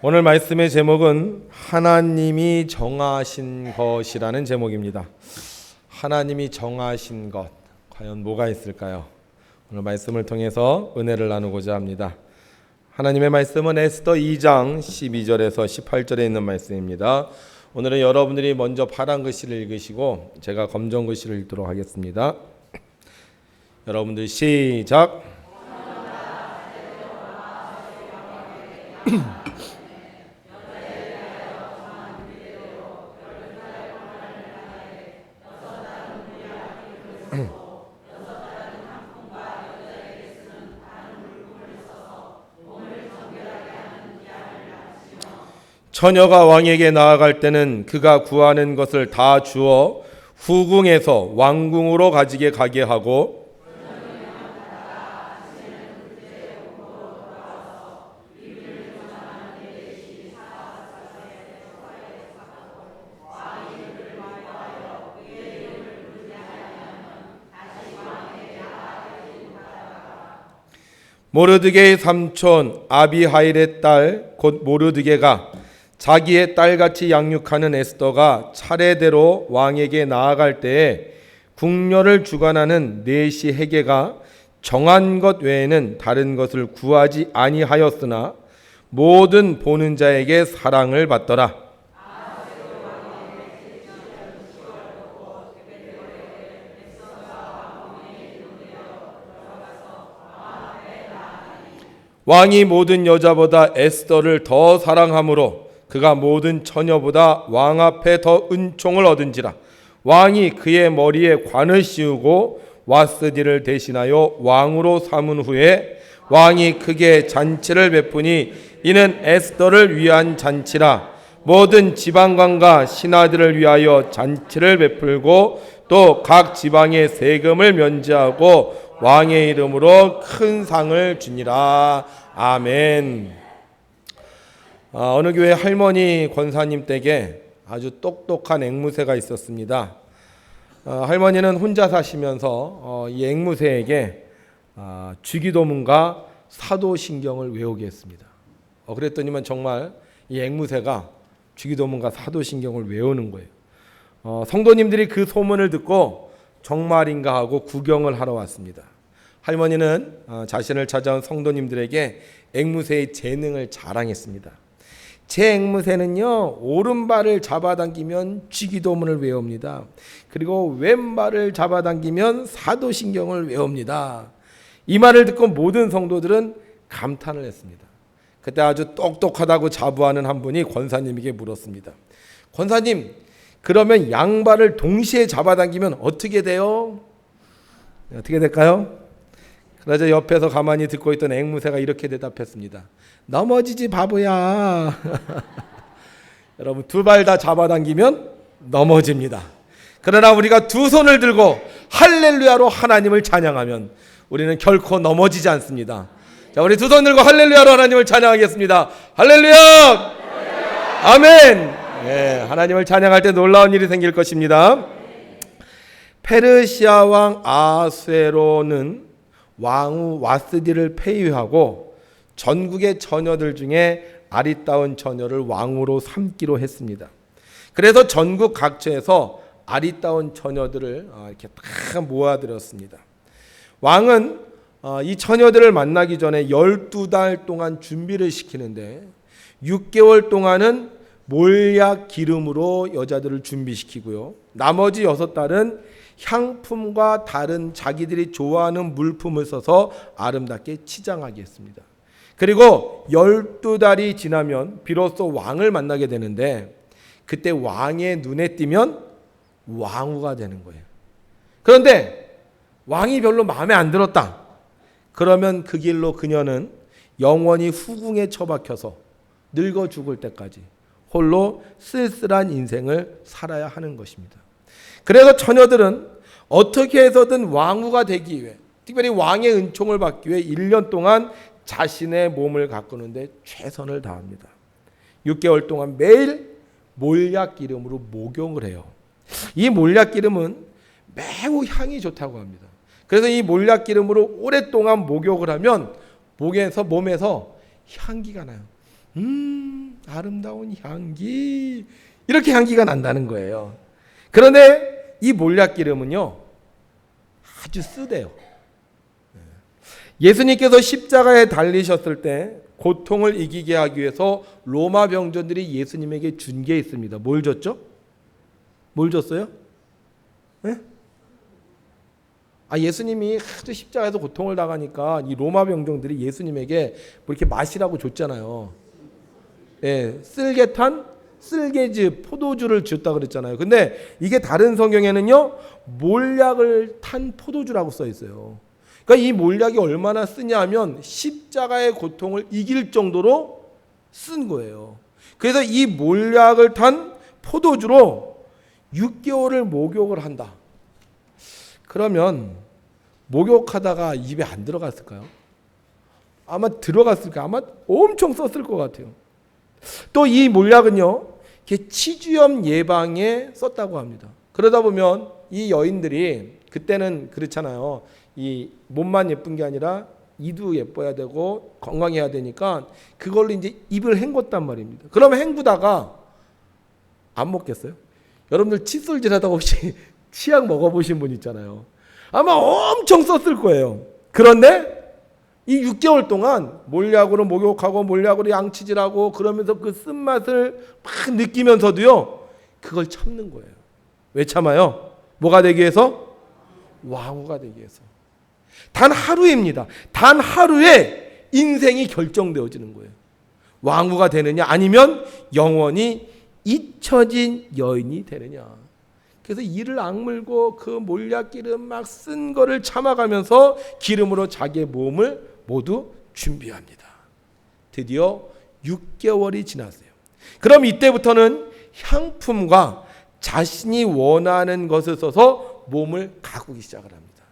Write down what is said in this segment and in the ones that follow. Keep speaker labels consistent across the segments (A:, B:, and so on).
A: 오늘 말씀의 제목은 하나님이 정하신 것이라는 제목입니다. 하나님이 정하신 것, 과연 뭐가 있을까요? 오늘 말씀을 통해서 은혜를 나누고자 합니다. 하나님의 말씀은 에스더 2장 12절에서 18절에 있는 말씀입니다. 오늘은 여러분들이 먼저 파란 글씨를 읽으시고 제가 검정 글씨를 읽도록 하겠습니다. 여러분들 시작. 처녀가 왕에게 나아갈 때는 그가 구하는 것을 다 주어 후궁에서 왕궁으로 가지게 가게 하고 모르드게의 삼촌 아비하일의 딸 곧 모르드게가 자기의 딸같이 양육하는 에스더가 차례대로 왕에게 나아갈 때에 궁녀를 주관하는 내시 헤게가 정한 것 외에는 다른 것을 구하지 아니하였으나 모든 보는 자에게 사랑을 받더라. 왕이 모든 여자보다 에스더를 더 사랑하므로 그가 모든 처녀보다 왕 앞에 더 은총을 얻은지라. 왕이 그의 머리에 관을 씌우고 와스디를 대신하여 왕으로 삼은 후에 왕이 크게 잔치를 베푸니 이는 에스더를 위한 잔치라. 모든 지방관과 신하들을 위하여 잔치를 베풀고 또 각 지방의 세금을 면제하고 왕의 이름으로 큰 상을 주니라. 아멘. 어느 교회 할머니 권사님 댁에 아주 똑똑한 앵무새가 있었습니다. 할머니는 혼자 사시면서 이 앵무새에게 주기도문과 사도신경을 외우게 했습니다. 그랬더니만 정말 이 앵무새가 주기도문과 사도신경을 외우는 거예요. 성도님들이 그 소문을 듣고 정말인가 하고 구경을 하러 왔습니다. 할머니는 자신을 찾아온 성도님들에게 앵무새의 재능을 자랑했습니다. 제 앵무새는요, 오른발을 잡아당기면 주기도문을 외웁니다. 그리고 왼발을 잡아당기면 사도신경을 외웁니다. 이 말을 듣고 모든 성도들은 감탄을 했습니다. 그때 아주 똑똑하다고 자부하는 한 분이 권사님에게 물었습니다. 권사님, 그러면 양발을 동시에 잡아당기면 어떻게 돼요? 어떻게 될까요? 그러자 옆에서 가만히 듣고 있던 앵무새가 이렇게 대답했습니다. 넘어지지 바보야. 여러분, 두 발 다 잡아당기면 넘어집니다. 그러나 우리가 두 손을 들고 할렐루야로 하나님을 찬양하면 우리는 결코 넘어지지 않습니다. 자, 우리 두 손 들고 할렐루야로 하나님을 찬양하겠습니다. 할렐루야! 아멘! 네, 하나님을 찬양할 때 놀라운 일이 생길 것입니다. 페르시아 왕 아수에로는 왕후 와스디를 폐위하고 전국의 처녀들 중에 아리따운 처녀를 왕으로 삼기로 했습니다. 그래서 전국 각처에서 아리따운 처녀들을 이렇게 다 모아들였습니다. 왕은 이 처녀들을 만나기 전에 12달 동안 준비를 시키는데 6개월 동안은 몰약 기름으로 여자들을 준비시키고요. 나머지 6달은 향품과 다른 자기들이 좋아하는 물품을 써서 아름답게 치장하게 했습니다. 그리고 12달이 지나면 비로소 왕을 만나게 되는데 그때 왕의 눈에 띄면 왕후가 되는 거예요. 그런데 왕이 별로 마음에 안 들었다. 그러면 그 길로 그녀는 영원히 후궁에 처박혀서 늙어 죽을 때까지 홀로 쓸쓸한 인생을 살아야 하는 것입니다. 그래서 처녀들은 어떻게 해서든 왕후가 되기 위해, 특별히 왕의 은총을 받기 위해 1년 동안 자신의 몸을 가꾸는데 최선을 다합니다. 6개월 동안 매일 몰약 기름으로 목욕을 해요. 이 몰약 기름은 매우 향이 좋다고 합니다. 그래서 이 몰약 기름으로 오랫동안 목욕을 하면 몸에서 향기가 나요. 아름다운 향기, 이렇게 향기가 난다는 거예요. 그런데 이 몰약기름은요 아주 쓰대요. 예수님께서 십자가에 달리셨을 때 고통을 이기게 하기 위해서 로마 병전들이 예수님에게 준 게 있습니다. 뭘 줬죠? 뭘 줬어요? 네? 예수님이 하도 십자가에서 고통을 당하니까 이 로마 병정들이 예수님에게 뭐 이렇게 마시라고 줬잖아요. 예, 쓸개즙, 포도주를 줬다 그랬잖아요. 근데 이게 다른 성경에는요 몰약을 탄 포도주라고 써 있어요. 그러니까 이 몰약이 얼마나 쓰냐면 십자가의 고통을 이길 정도로 쓴 거예요. 그래서 이 몰약을 탄 포도주로 6개월을 목욕을 한다. 그러면 목욕하다가 입에 안 들어갔을까요? 아마 들어갔을까요? 아마 엄청 썼을 것 같아요. 또 이 몰약은요 치주염 예방에 썼다고 합니다. 그러다 보면 이 여인들이 그때는 그렇잖아요. 이 몸만 예쁜 게 아니라 이도 예뻐야 되고 건강해야 되니까 그걸로 이제 입을 헹궜단 말입니다. 그러면 헹구다가 안 먹겠어요? 여러분들 칫솔질하다가 혹시 치약 먹어보신 분 있잖아요. 아마 엄청 썼을 거예요. 그런데 이 6개월 동안 몰약으로 목욕하고 몰약으로 양치질하고 그러면서 그 쓴맛을 막 느끼면서도요 그걸 참는 거예요. 왜 참아요? 뭐가 되기 위해서? 왕후가 되기 위해서. 단 하루입니다. 단 하루에 인생이 결정되어지는 거예요. 왕후가 되느냐 아니면 영원히 잊혀진 여인이 되느냐. 그래서 이를 악물고 그 몰약기름 막 쓴 거를 참아가면서 기름으로 자기의 몸을 모두 준비합니다. 드디어 6개월이 지났어요. 그럼 이때부터는 향품과 자신이 원하는 것을 써서 몸을 가꾸기 시작을 합니다.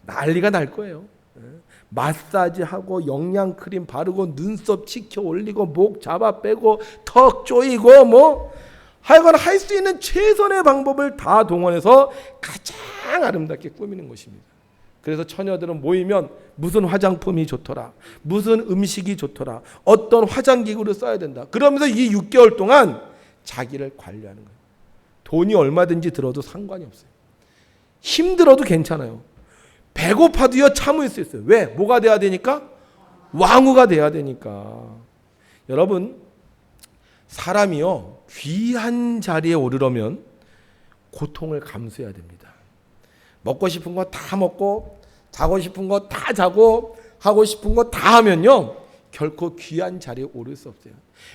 A: 난리가 날 거예요. 마사지하고 영양크림 바르고 눈썹 치켜 올리고 목 잡아 빼고 턱 조이고 뭐 하여간 할 수 있는 최선의 방법을 다 동원해서 가장 아름답게 꾸미는 것입니다. 그래서 처녀들은 모이면 무슨 화장품이 좋더라, 무슨 음식이 좋더라, 어떤 화장기구를 써야 된다. 그러면서 이 6개월 동안 자기를 관리하는 거예요. 돈이 얼마든지 들어도 상관이 없어요. 힘들어도 괜찮아요. 배고파도요 참을 수 있어요. 왜? 뭐가 돼야 되니까? 왕후가 돼야 되니까. 여러분, 사람이요 귀한 자리에 오르려면 고통을 감수해야 됩니다. 먹고 싶은 거 다 먹고 자고 싶은 거 다 자고 하고 싶은 거 다 하면요 결코 귀한 자리에 오를 수 없어요.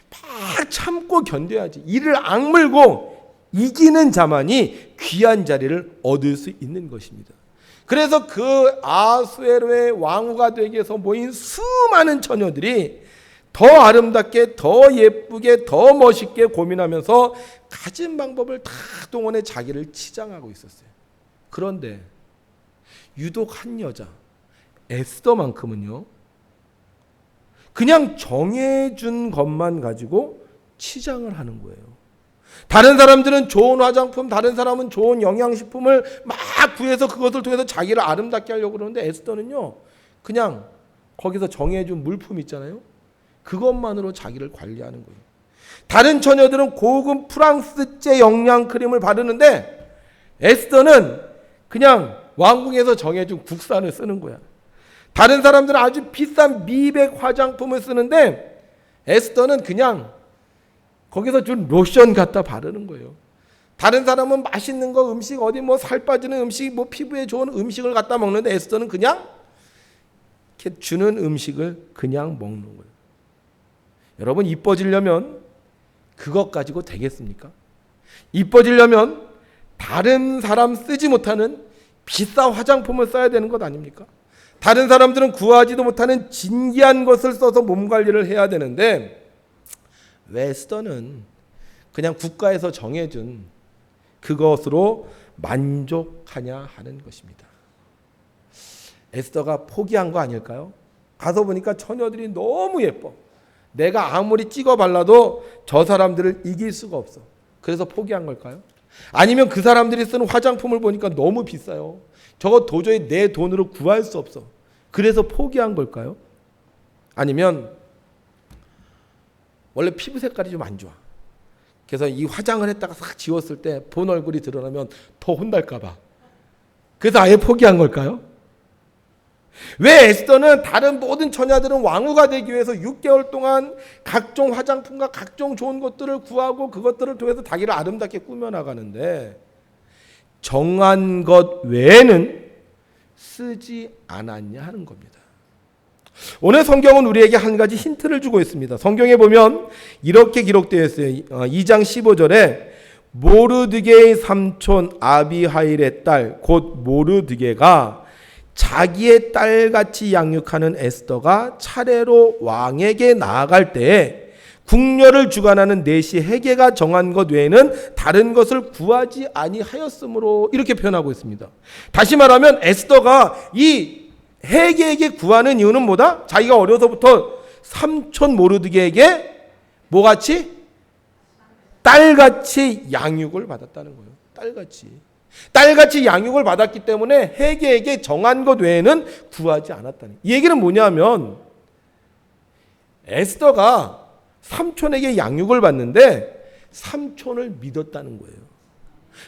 A: 막 참고 견뎌야지. 이를 악물고 이기는 자만이 귀한 자리를 얻을 수 있는 것입니다. 그래서 그 아수에로의 왕후가 되기 위해서 모인 수많은 처녀들이 더 아름답게, 더 예쁘게, 더 멋있게 고민하면서 가진 방법을 다 동원해 자기를 치장하고 있었어요. 그런데 유독 한 여자, 에스더만큼은요 그냥 정해준 것만 가지고 치장을 하는 거예요. 다른 사람들은 좋은 화장품, 다른 사람은 좋은 영양식품을 막 구해서 그것을 통해서 자기를 아름답게 하려고 그러는데 에스더는요 그냥 거기서 정해준 물품 있잖아요, 그것만으로 자기를 관리하는 거예요. 다른 처녀들은 고급 프랑스제 영양크림을 바르는데 에스더는 그냥 왕궁에서 정해준 국산을 쓰는 거야. 다른 사람들은 아주 비싼 미백 화장품을 쓰는데 에스더는 그냥 거기서 준 로션 갖다 바르는 거예요. 다른 사람은 맛있는 거 음식 어디 뭐 살 빠지는 음식 뭐 피부에 좋은 음식을 갖다 먹는데 에스더는 그냥 이렇게 주는 음식을 그냥 먹는 거예요. 여러분, 이뻐지려면 그것 가지고 되겠습니까? 이뻐지려면 다른 사람 쓰지 못하는 비싼 화장품을 써야 되는 것 아닙니까? 다른 사람들은 구하지도 못하는 진귀한 것을 써서 몸 관리를 해야 되는데 왜 에스더는 그냥 국가에서 정해준 그것으로 만족하냐 하는 것입니다. 에스더가 포기한 거 아닐까요? 가서 보니까 처녀들이 너무 예뻐. 내가 아무리 찍어 발라도 저 사람들을 이길 수가 없어. 그래서 포기한 걸까요? 아니면 그 사람들이 쓰는 화장품을 보니까 너무 비싸요. 저거 도저히 내 돈으로 구할 수 없어. 그래서 포기한 걸까요? 아니면 원래 피부 색깔이 좀 안 좋아. 그래서 이 화장을 했다가 싹 지웠을 때 본 얼굴이 드러나면 더 혼날까 봐. 그래서 아예 포기한 걸까요? 왜 에스더는 다른 모든 처녀들은 왕후가 되기 위해서 6개월 동안 각종 화장품과 각종 좋은 것들을 구하고 그것들을 통해서 자기를 아름답게 꾸며나가는데 정한 것 외에는 쓰지 않았냐 하는 겁니다. 오늘 성경은 우리에게 한 가지 힌트를 주고 있습니다. 성경에 보면 이렇게 기록되어 있어요. 2장 15절에 모르드게의 삼촌 아비하일의 딸 곧 모르드게가 자기의 딸같이 양육하는 에스더가 차례로 왕에게 나아갈 때에 궁녀를 주관하는 내시 헤게가 정한 것 외에는 다른 것을 구하지 아니하였으므로 이렇게 표현하고 있습니다. 다시 말하면 에스더가 이 헤게에게 구하는 이유는 뭐다? 자기가 어려서부터 삼촌 모르드게에게 뭐같이? 딸같이 양육을 받았다는 거예요. 딸같이 양육을 받았기 때문에 헤게에게 정한 것 외에는 구하지 않았다는. 이 얘기는 뭐냐면 에스더가 삼촌에게 양육을 받는데 삼촌을 믿었다는 거예요.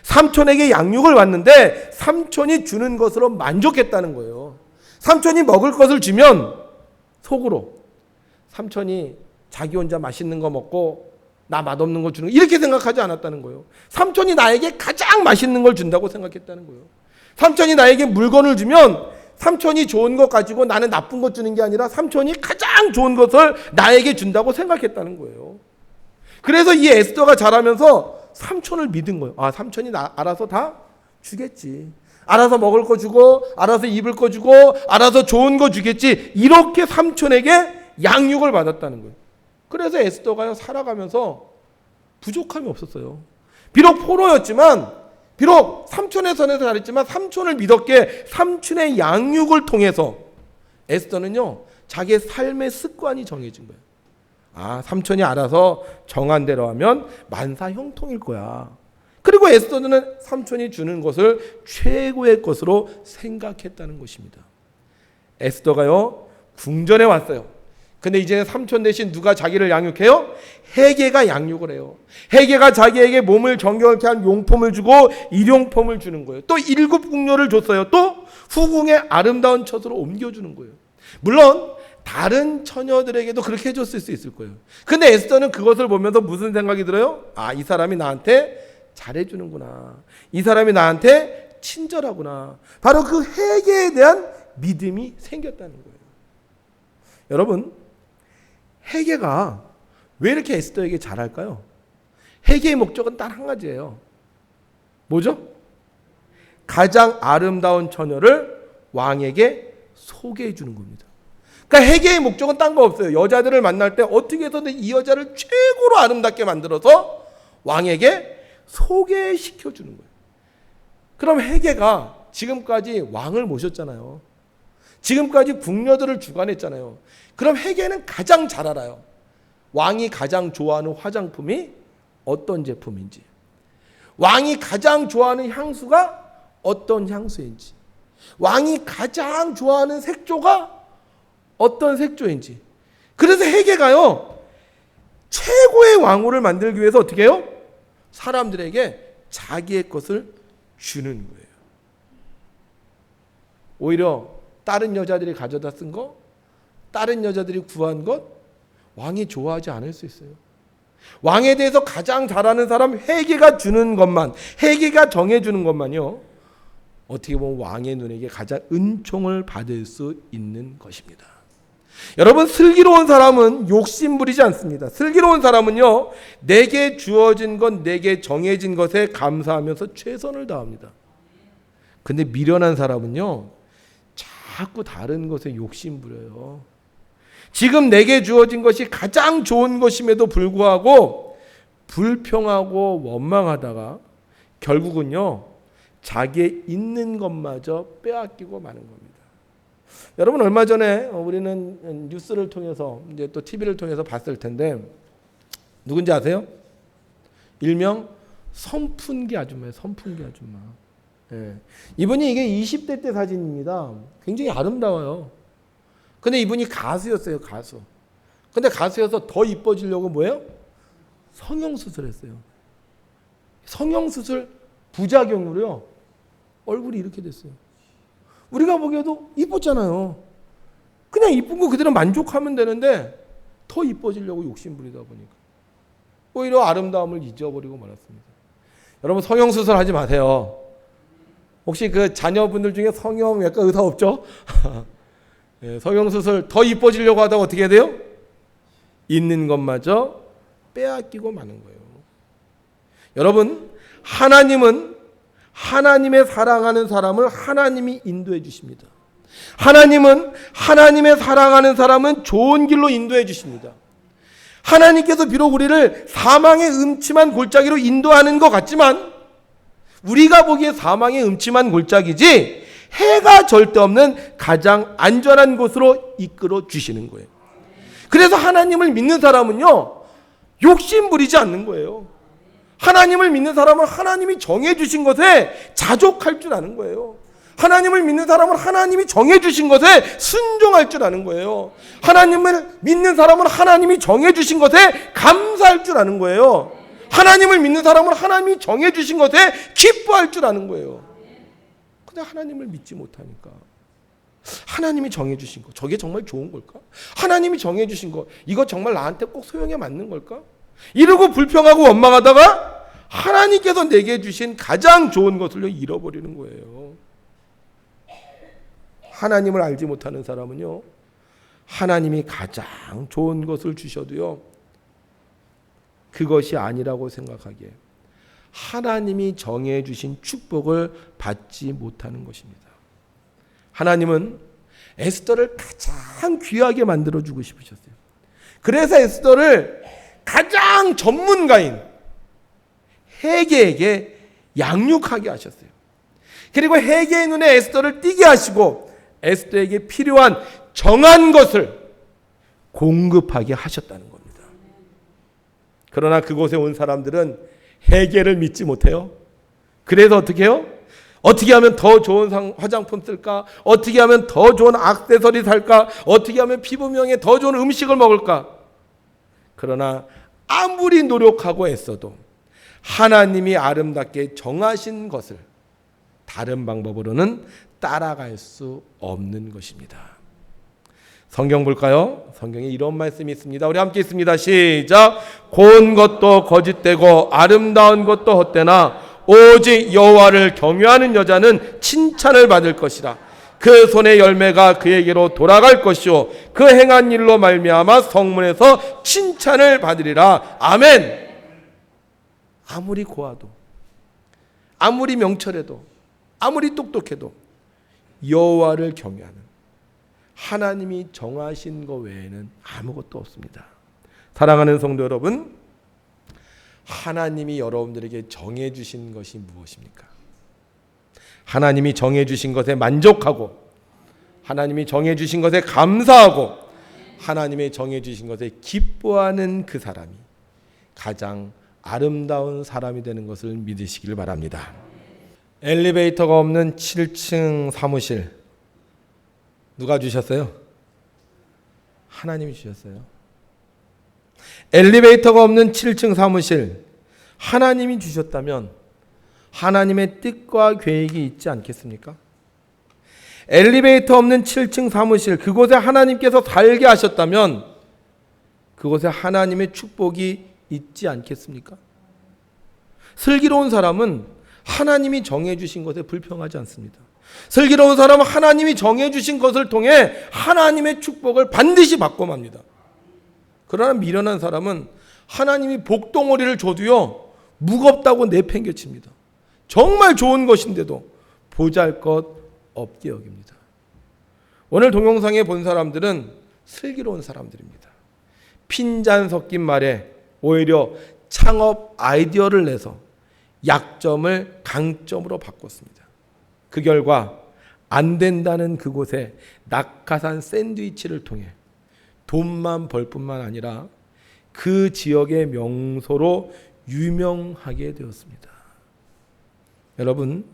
A: 삼촌에게 양육을 받는데 삼촌이 주는 것으로 만족했다는 거예요. 삼촌이 먹을 것을 주면 속으로 삼촌이 자기 혼자 맛있는 거 먹고 나 맛없는 거 주는 거 이렇게 생각하지 않았다는 거예요. 삼촌이 나에게 가장 맛있는 걸 준다고 생각했다는 거예요. 삼촌이 나에게 물건을 주면 삼촌이 좋은 것 가지고 나는 나쁜 것 주는 게 아니라 삼촌이 가장 좋은 것을 나에게 준다고 생각했다는 거예요. 그래서 이 에스더가 자라면서 삼촌을 믿은 거예요. 아, 삼촌이 알아서 다 주겠지. 알아서 먹을 거 주고 알아서 입을 거 주고 알아서 좋은 거 주겠지. 이렇게 삼촌에게 양육을 받았다는 거예요. 그래서 에스더가요 살아가면서 부족함이 없었어요. 비록 포로였지만 비록 삼촌의 선에서 자랐지만 삼촌을 믿었기에 삼촌의 양육을 통해서 에스더는요 자기의 삶의 습관이 정해진 거예요. 아, 삼촌이 알아서 정한 대로 하면 만사 형통일 거야. 그리고 에스더는 삼촌이 주는 것을 최고의 것으로 생각했다는 것입니다. 에스더가요 궁전에 왔어요. 근데 이제 삼촌 대신 누가 자기를 양육해요? 헤게가 양육을 해요. 헤게가 자기에게 몸을 정결케 한 용품을 주고 일용품을 주는 거예요. 또 7 궁녀를 줬어요. 또 후궁의 아름다운 처소로 옮겨주는 거예요. 물론 다른 처녀들에게도 그렇게 해줬을 수 있을 거예요. 근데 에스더는 그것을 보면서 무슨 생각이 들어요? 아, 이 사람이 나한테 잘해주는구나. 이 사람이 나한테 친절하구나. 바로 그 헤게에 대한 믿음이 생겼다는 거예요. 여러분, 헤게가 왜 이렇게 에스더에게 잘할까요? 헤게의 목적은 단 한 가지예요. 뭐죠? 가장 아름다운 처녀를 왕에게 소개해 주는 겁니다. 그러니까 헤게의 목적은 딴 거 없어요. 여자들을 만날 때 어떻게 해서든 이 여자를 최고로 아름답게 만들어서 왕에게 소개시켜 주는 거예요. 그럼 헤게가 지금까지 왕을 모셨잖아요. 지금까지 궁녀들을 주관했잖아요. 그럼 헤게는 가장 잘 알아요. 왕이 가장 좋아하는 화장품이 어떤 제품인지, 왕이 가장 좋아하는 향수가 어떤 향수인지, 왕이 가장 좋아하는 색조가 어떤 색조인지. 그래서 헤게가요 최고의 왕후를 만들기 위해서 어떻게 해요? 사람들에게 자기의 것을 주는 거예요. 오히려 다른 여자들이 가져다 쓴 거, 다른 여자들이 구한 것 왕이 좋아하지 않을 수 있어요. 왕에 대해서 가장 잘하는 사람 헤게가 주는 것만, 헤게가 정해주는 것만요 어떻게 보면 왕의 눈에게 가장 은총을 받을 수 있는 것입니다. 여러분, 슬기로운 사람은 욕심 부리지 않습니다. 슬기로운 사람은요 내게 주어진 것, 내게 정해진 것에 감사하면서 최선을 다합니다. 근데 미련한 사람은요 자꾸 다른 것에 욕심 부려요. 지금 내게 주어진 것이 가장 좋은 것임에도 불구하고 불평하고 원망하다가 결국은요 자기의 있는 것마저 빼앗기고 마는 겁니다. 여러분, 얼마 전에 우리는 뉴스를 통해서 이제 또 TV를 통해서 봤을 텐데 누군지 아세요? 일명 선풍기 아줌마예요. 선풍기 아줌마. 예. 이분이 이게 20대 때 사진입니다. 굉장히 아름다워요. 근데 이분이 가수였어요. 가수. 근데 가수여서 더 이뻐지려고 뭐예요? 성형수술했어요. 성형수술 부작용으로요, 얼굴이 이렇게 됐어요. 우리가 보기에도 이뻤잖아요. 그냥 이쁜 거 그대로 만족하면 되는데 더 이뻐지려고 욕심부리다 보니까 오히려 아름다움을 잊어버리고 말았습니다. 여러분, 성형수술 하지 마세요. 혹시 그 자녀분들 중에 성형외과 의사 없죠? 네, 성형수술 더 이뻐지려고 하다가 어떻게 해야 돼요? 있는 것마저 빼앗기고 마는 거예요. 여러분, 하나님은 하나님의 사랑하는 사람을 하나님이 인도해 주십니다. 하나님은 하나님의 사랑하는 사람은 좋은 길로 인도해 주십니다. 하나님께서 비록 우리를 사망의 음침한 골짜기로 인도하는 것 같지만 우리가 보기에 사망의 음침한 골짜기지 해가 절대 없는 가장 안전한 곳으로 이끌어 주시는 거예요. 그래서 하나님을 믿는 사람은요, 욕심 부리지 않는 거예요. 하나님을 믿는 사람은 하나님이 정해주신 것에 자족할 줄 아는 거예요. 하나님을 믿는 사람은 하나님이 정해주신 것에 순종할 줄 아는 거예요. 하나님을 믿는 사람은 하나님이 정해주신 것에 감사할 줄 아는 거예요. 하나님을 믿는 사람은 하나님이 정해주신 것에 기뻐할 줄 아는 거예요. 근데 하나님을 믿지 못하니까, 하나님이 정해주신 거, 저게 정말 좋은 걸까? 하나님이 정해주신 거, 이거 정말 나한테 꼭 소용에 맞는 걸까? 이러고 불평하고 원망하다가 하나님께서 내게 주신 가장 좋은 것을 잃어버리는 거예요. 하나님을 알지 못하는 사람은요, 하나님이 가장 좋은 것을 주셔도요, 그것이 아니라고 생각하기에 하나님이 정해 주신 축복을 받지 못하는 것입니다. 하나님은 에스더를 가장 귀하게 만들어 주고 싶으셨어요. 그래서 에스더를 가장 전문가인 헤게에게 양육하게 하셨어요. 그리고 헤게의 눈에 에스더를 띄게 하시고 에스더에게 필요한 정한 것을 공급하게 하셨다는 겁니다. 그러나 그곳에 온 사람들은 헤게를 믿지 못해요. 그래서 어떻게 해요? 어떻게 하면 더 좋은 화장품 쓸까? 어떻게 하면 더 좋은 액세서리 살까? 어떻게 하면 피부명에 더 좋은 음식을 먹을까? 그러나 아무리 노력하고 애써도 하나님이 아름답게 정하신 것을 다른 방법으로는 따라갈 수 없는 것입니다. 성경 볼까요? 성경에 이런 말씀이 있습니다. 우리 함께 있습니다. 시작. 고운 것도 거짓되고 아름다운 것도 헛되나 오직 여호와를 경외하는 여자는 칭찬을 받을 것이라. 그 손의 열매가 그에게로 돌아갈 것이요 그 행한 일로 말미암아 성문에서 칭찬을 받으리라. 아멘. 아무리 고와도, 아무리 명철해도, 아무리 똑똑해도 여호와를 경외하는 하나님이 정하신 것 외에는 아무것도 없습니다. 사랑하는 성도 여러분, 하나님이 여러분들에게 정해 주신 것이 무엇입니까? 하나님이 정해 주신 것에 만족하고, 하나님이 정해 주신 것에 감사하고, 하나님의 정해 주신 것에 기뻐하는 그 사람이 가장 아름다운 사람이 되는 것을 믿으시길 바랍니다. 엘리베이터가 없는 7층 사무실 누가 주셨어요? 하나님이 주셨어요. 엘리베이터가 없는 7층 사무실 하나님이 주셨다면 하나님의 뜻과 계획이 있지 않겠습니까? 엘리베이터 없는 7층 사무실, 그곳에 하나님께서 살게 하셨다면 그곳에 하나님의 축복이 있지 않겠습니까? 슬기로운 사람은 하나님이 정해주신 것에 불평하지 않습니다. 슬기로운 사람은 하나님이 정해주신 것을 통해 하나님의 축복을 반드시 받고 맙니다. 그러나 미련한 사람은 하나님이 복덩어리를 줘도요, 무겁다고 내팽개칩니다. 정말 좋은 것인데도 보잘것 없게 여깁니다. 오늘 동영상에 본 사람들은 슬기로운 사람들입니다. 핀잔 섞인 말에 오히려 창업 아이디어를 내서 약점을 강점으로 바꿨습니다. 그 결과 안 된다는 그곳에 낙하산 샌드위치를 통해 돈만 벌 뿐만 아니라 그 지역의 명소로 유명하게 되었습니다. 여러분,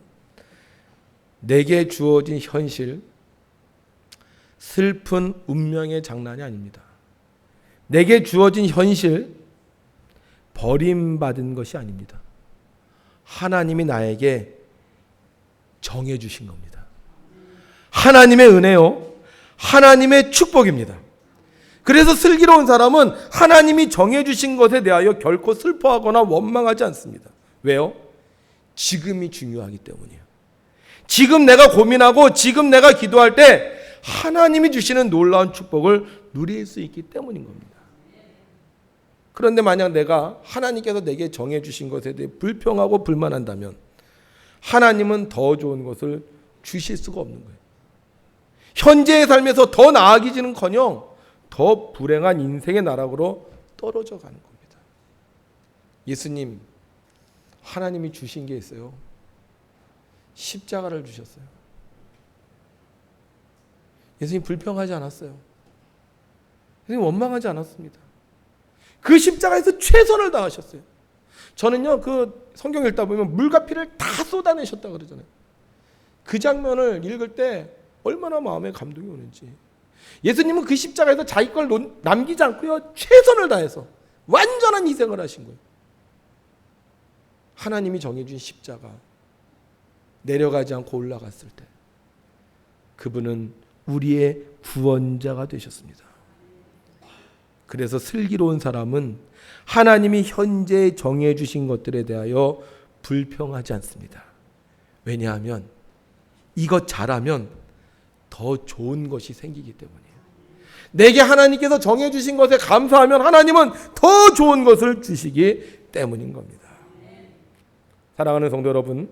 A: 내게 주어진 현실, 슬픈 운명의 장난이 아닙니다. 내게 주어진 현실, 버림받은 것이 아닙니다. 하나님이 나에게 정해주신 겁니다. 하나님의 은혜요, 하나님의 축복입니다. 그래서 슬기로운 사람은 하나님이 정해주신 것에 대하여 결코 슬퍼하거나 원망하지 않습니다. 왜요? 지금이 중요하기 때문이에요. 지금 내가 고민하고 지금 내가 기도할 때 하나님이 주시는 놀라운 축복을 누릴 수 있기 때문인 겁니다. 그런데 만약 내가 하나님께서 내게 정해주신 것에 대해 불평하고 불만한다면 하나님은 더 좋은 것을 주실 수가 없는 거예요. 현재의 삶에서 더 나아지는커녕 더 불행한 인생의 나락으로 떨어져 가는 겁니다. 예수님, 하나님이 주신 게 있어요. 십자가를 주셨어요. 예수님 불평하지 않았어요. 예수님 원망하지 않았습니다. 그 십자가에서 최선을 다하셨어요. 저는요, 그 성경 읽다 보면 물과 피를 다 쏟아내셨다 그러잖아요. 그 장면을 읽을 때 얼마나 마음에 감동이 오는지. 예수님은 그 십자가에서 자기 걸 남기지 않고요, 최선을 다해서 완전한 희생을 하신 거예요. 하나님이 정해준 십자가 내려가지 않고 올라갔을 때 그분은 우리의 구원자가 되셨습니다. 그래서 슬기로운 사람은 하나님이 현재 정해주신 것들에 대하여 불평하지 않습니다. 왜냐하면 이것 잘하면 더 좋은 것이 생기기 때문이에요. 내게 하나님께서 정해주신 것에 감사하면 하나님은 더 좋은 것을 주시기 때문인 겁니다. 사랑하는 성도 여러분,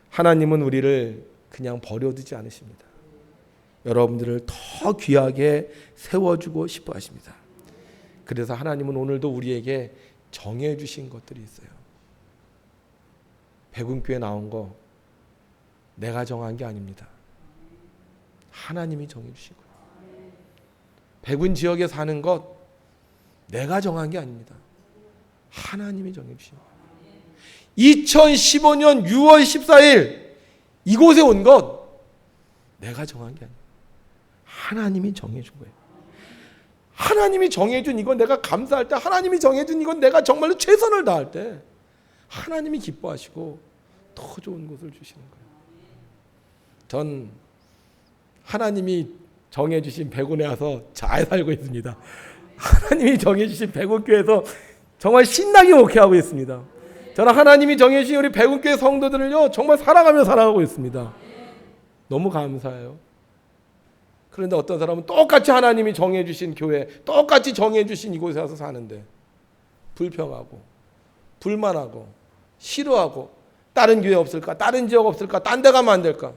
A: 하나님은 우리를 그냥 버려두지 않으십니다. 여러분들을 더 귀하게 세워주고 싶어 하십니다. 그래서 하나님은 오늘도 우리에게 정해주신 것들이 있어요. 백운교회 나온 거 내가 정한 게 아닙니다. 하나님이 정해주신 거예요. 백운 지역에 사는 것 내가 정한 게 아닙니다. 하나님이 정해주신 거예요. 2015년 6월 14일 이곳에 온 것 내가 정한 게 아니에요. 하나님이 정해준 거예요. 하나님이 정해준 이건 내가 감사할 때, 하나님이 정해준 이건 내가 정말로 최선을 다할 때 하나님이 기뻐하시고 더 좋은 것을 주시는 거예요. 전 하나님이 정해주신 백운에 와서 잘 살고 있습니다. 하나님이 정해주신 백운교회에서 정말 신나게 목회하고 있습니다. 저는 하나님이 정해주신 우리 백운교회 성도들을요 정말 사랑하며 살아가고 있습니다. 너무 감사해요. 그런데 어떤 사람은 똑같이 하나님이 정해주신 교회, 똑같이 정해주신 이곳에 와서 사는데 불평하고 불만하고 싫어하고 다른 교회 없을까? 다른 지역 없을까? 딴 데 가면 안 될까?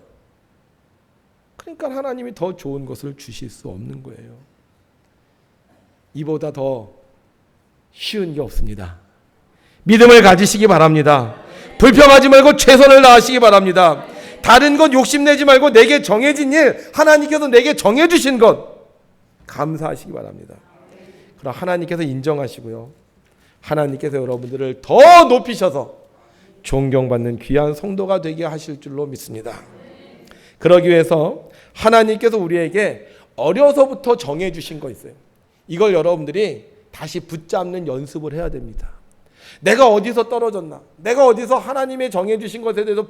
A: 그러니까 하나님이 더 좋은 것을 주실 수 없는 거예요. 이보다 더 쉬운 게 없습니다. 믿음을 가지시기 바랍니다. 불평하지 말고 최선을 다하시기 바랍니다. 다른 것 욕심내지 말고 내게 정해진 일, 하나님께서 내게 정해주신 것 감사하시기 바랍니다. 그럼 하나님께서 인정하시고요, 하나님께서 여러분들을 더 높이셔서 존경받는 귀한 성도가 되게 하실 줄로 믿습니다. 그러기 위해서 하나님께서 우리에게 어려서부터 정해주신 거 있어요. 이걸 여러분들이 다시 붙잡는 연습을 해야 됩니다. 내가 어디서 떨어졌나? 내가 어디서 하나님의 정해주신 것에 대해서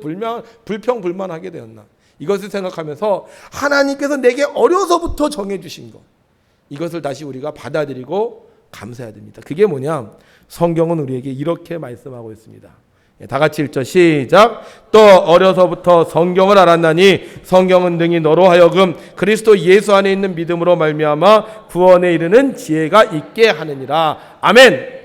A: 불평, 불만하게 되었나? 이것을 생각하면서 하나님께서 내게 어려서부터 정해주신 것, 이것을 다시 우리가 받아들이고 감사해야 됩니다. 그게 뭐냐? 성경은 우리에게 이렇게 말씀하고 있습니다. 다 같이 읽죠. 시작. 또 어려서부터 성경을 알았나니 성경은 능히 너로 하여금 그리스도 예수 안에 있는 믿음으로 말미암아 구원에 이르는 지혜가 있게 하느니라. 아멘.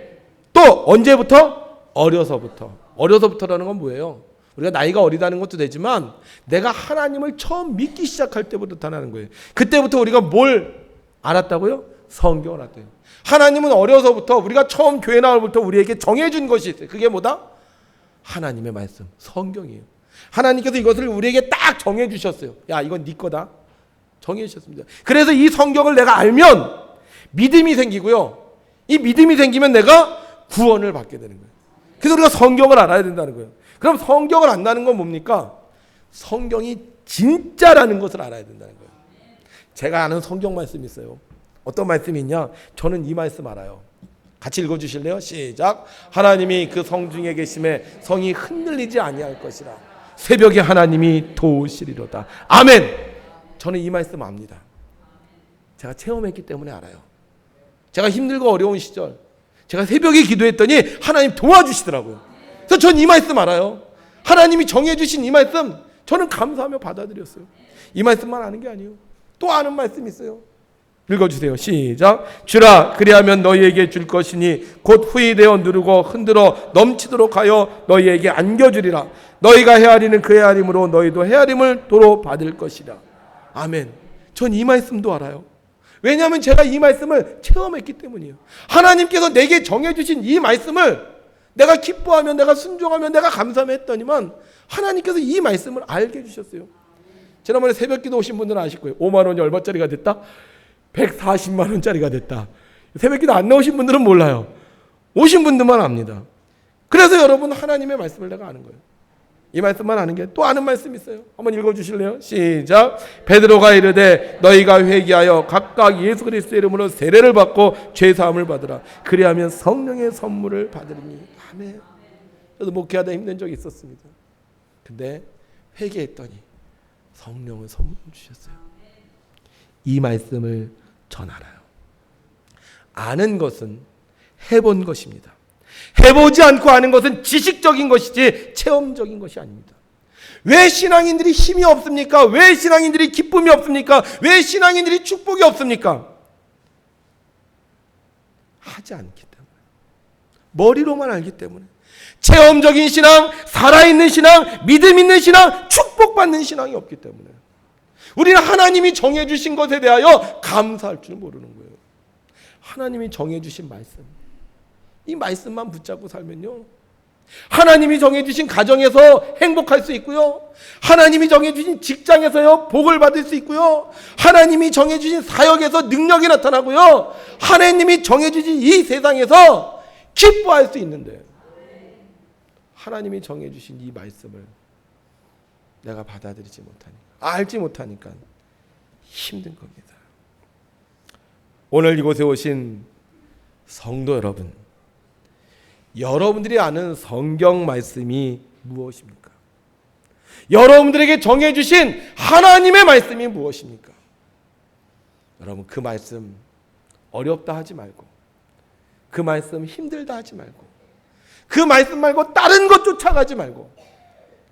A: 또 언제부터? 어려서부터. 어려서부터라는 건 뭐예요? 우리가 나이가 어리다는 것도 되지만 내가 하나님을 처음 믿기 시작할 때부터 나타나는 거예요. 그때부터 우리가 뭘 알았다고요? 성경을 알았대요. 하나님은 어려서부터, 우리가 처음 교회 나올 때부터 우리에게 정해준 것이 있어요. 그게 뭐다? 하나님의 말씀, 성경이에요. 하나님께서 이것을 우리에게 딱 정해주셨어요. 야, 이건 네 거다. 정해주셨습니다. 그래서 이 성경을 내가 알면 믿음이 생기고요, 이 믿음이 생기면 내가 구원을 받게 되는 거예요. 그래서 우리가 성경을 알아야 된다는 거예요. 그럼 성경을 안다는 건 뭡니까? 성경이 진짜라는 것을 알아야 된다는 거예요. 제가 아는 성경 말씀이 있어요. 어떤 말씀이 있냐? 저는 이 말씀 알아요. 같이 읽어주실래요? 시작. 하나님이 그 성 중에 계심에 성이 흔들리지 아니할 것이라. 새벽에 하나님이 도우시리로다. 아멘. 저는 이 말씀 압니다. 제가 체험했기 때문에 알아요. 제가 힘들고 어려운 시절 제가 새벽에 기도했더니 하나님 도와주시더라고요. 그래서 전 이 말씀 알아요. 하나님이 정해주신 이 말씀 저는 감사하며 받아들였어요. 이 말씀만 아는 게 아니에요. 또 아는 말씀이 있어요. 읽어주세요. 시작. 주라 그리하면 너희에게 줄 것이니 곧 후이되어 누르고 흔들어 넘치도록 하여 너희에게 안겨주리라. 너희가 헤아리는 그 헤아림으로 너희도 헤아림을 도로 받을 것이라. 아멘. 전 이 말씀도 알아요. 왜냐하면 제가 이 말씀을 체험했기 때문이에요. 하나님께서 내게 정해주신 이 말씀을 내가 기뻐하며 내가 순종하며 내가 감사하며 했더니만 하나님께서 이 말씀을 알게 해주셨어요. 지난번에 새벽기도 오신 분들은 아실 거예요. 5만 원이 얼마짜리가 됐다? 140만 원짜리가 됐다. 새벽기도 안 나오신 분들은 몰라요. 오신 분들만 압니다. 그래서 여러분 하나님의 말씀을 내가 아는 거예요. 이 말씀만 아는 게 또 아는 말씀이 있어요. 한번 읽어주실래요? 시작. 베드로가 이르되 너희가 회개하여 각각 예수 그리스도의 이름으로 세례를 받고 죄사함을 받으라. 그리하면 성령의 선물을 받으리니. 아멘. 저도 목회하다 힘든 적이 있었습니다. 근데 회개했더니 성령을 선물 주셨어요. 이 말씀을 전 알아요. 아는 것은 해본 것입니다. 해보지 않고 아는 것은 지식적인 것이지 체험적인 것이 아닙니다. 왜 신앙인들이 힘이 없습니까? 왜 신앙인들이 기쁨이 없습니까? 왜 신앙인들이 축복이 없습니까? 하지 않기 때문에. 머리로만 알기 때문에. 체험적인 신앙, 살아있는 신앙, 믿음 있는 신앙, 축복받는 신앙이 없기 때문에. 우리는 하나님이 정해주신 것에 대하여 감사할 줄 모르는 거예요. 하나님이 정해주신 말씀, 이 말씀만 붙잡고 살면요, 하나님이 정해주신 가정에서 행복할 수 있고요, 하나님이 정해주신 직장에서요 복을 받을 수 있고요, 하나님이 정해주신 사역에서 능력이 나타나고요, 하나님이 정해주신 이 세상에서 기뻐할 수 있는데, 하나님이 정해주신 이 말씀을 내가 받아들이지 못하니까, 알지 못하니까 힘든 겁니다. 오늘 이곳에 오신 성도 여러분, 여러분들이 아는 성경 말씀이 무엇입니까? 여러분들에게 정해주신 하나님의 말씀이 무엇입니까? 여러분, 그 말씀 어렵다 하지 말고, 그 말씀 힘들다 하지 말고, 그 말씀 말고 다른 것 쫓아가지 말고,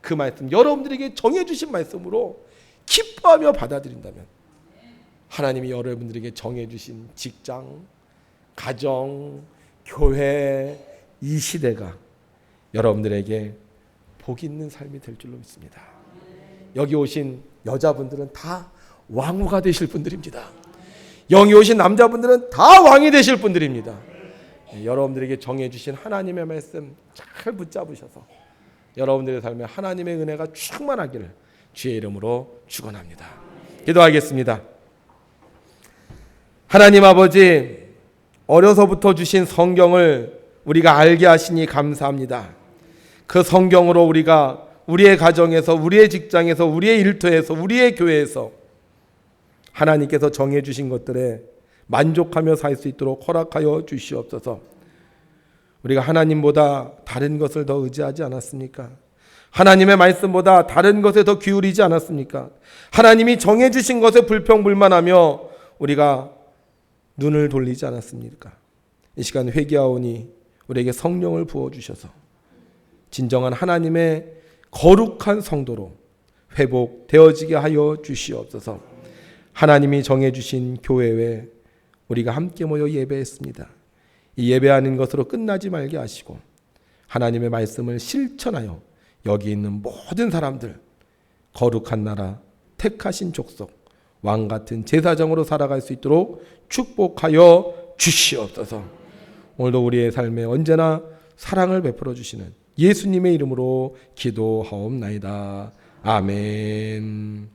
A: 그 말씀, 여러분들에게 정해주신 말씀으로 기뻐하며 받아들인다면 하나님이 여러분들에게 정해주신 직장, 가정, 교회, 이 시대가 여러분들에게 복 있는 삶이 될 줄로 믿습니다. 여기 오신 여자분들은 다 왕후가 되실 분들입니다. 여기 오신 남자분들은 다 왕이 되실 분들입니다. 여러분들에게 정해주신 하나님의 말씀 잘 붙잡으셔서 여러분들의 삶에 하나님의 은혜가 충만하기를 주의 이름으로 축원합니다. 기도하겠습니다. 하나님 아버지, 어려서부터 주신 성경을 우리가 알게 하시니 감사합니다. 그 성경으로 우리가 우리의 가정에서, 우리의 직장에서, 우리의 일터에서, 우리의 교회에서 하나님께서 정해주신 것들에 만족하며 살 수 있도록 허락하여 주시옵소서. 우리가 하나님보다 다른 것을 더 의지하지 않았습니까? 하나님의 말씀보다 다른 것에 더 기울이지 않았습니까? 하나님이 정해주신 것에 불평불만하며 우리가 눈을 돌리지 않았습니까? 이 시간 회개하오니 우리에게 성령을 부어주셔서 진정한 하나님의 거룩한 성도로 회복되어지게 하여 주시옵소서. 하나님이 정해주신 교회에 우리가 함께 모여 예배했습니다. 이 예배하는 것으로 끝나지 말게 하시고 하나님의 말씀을 실천하여 여기 있는 모든 사람들 거룩한 나라, 택하신 족속, 왕같은 제사장으로 살아갈 수 있도록 축복하여 주시옵소서. 오늘도 우리의 삶에 언제나 사랑을 베풀어 주시는 예수님의 이름으로 기도하옵나이다. 아멘.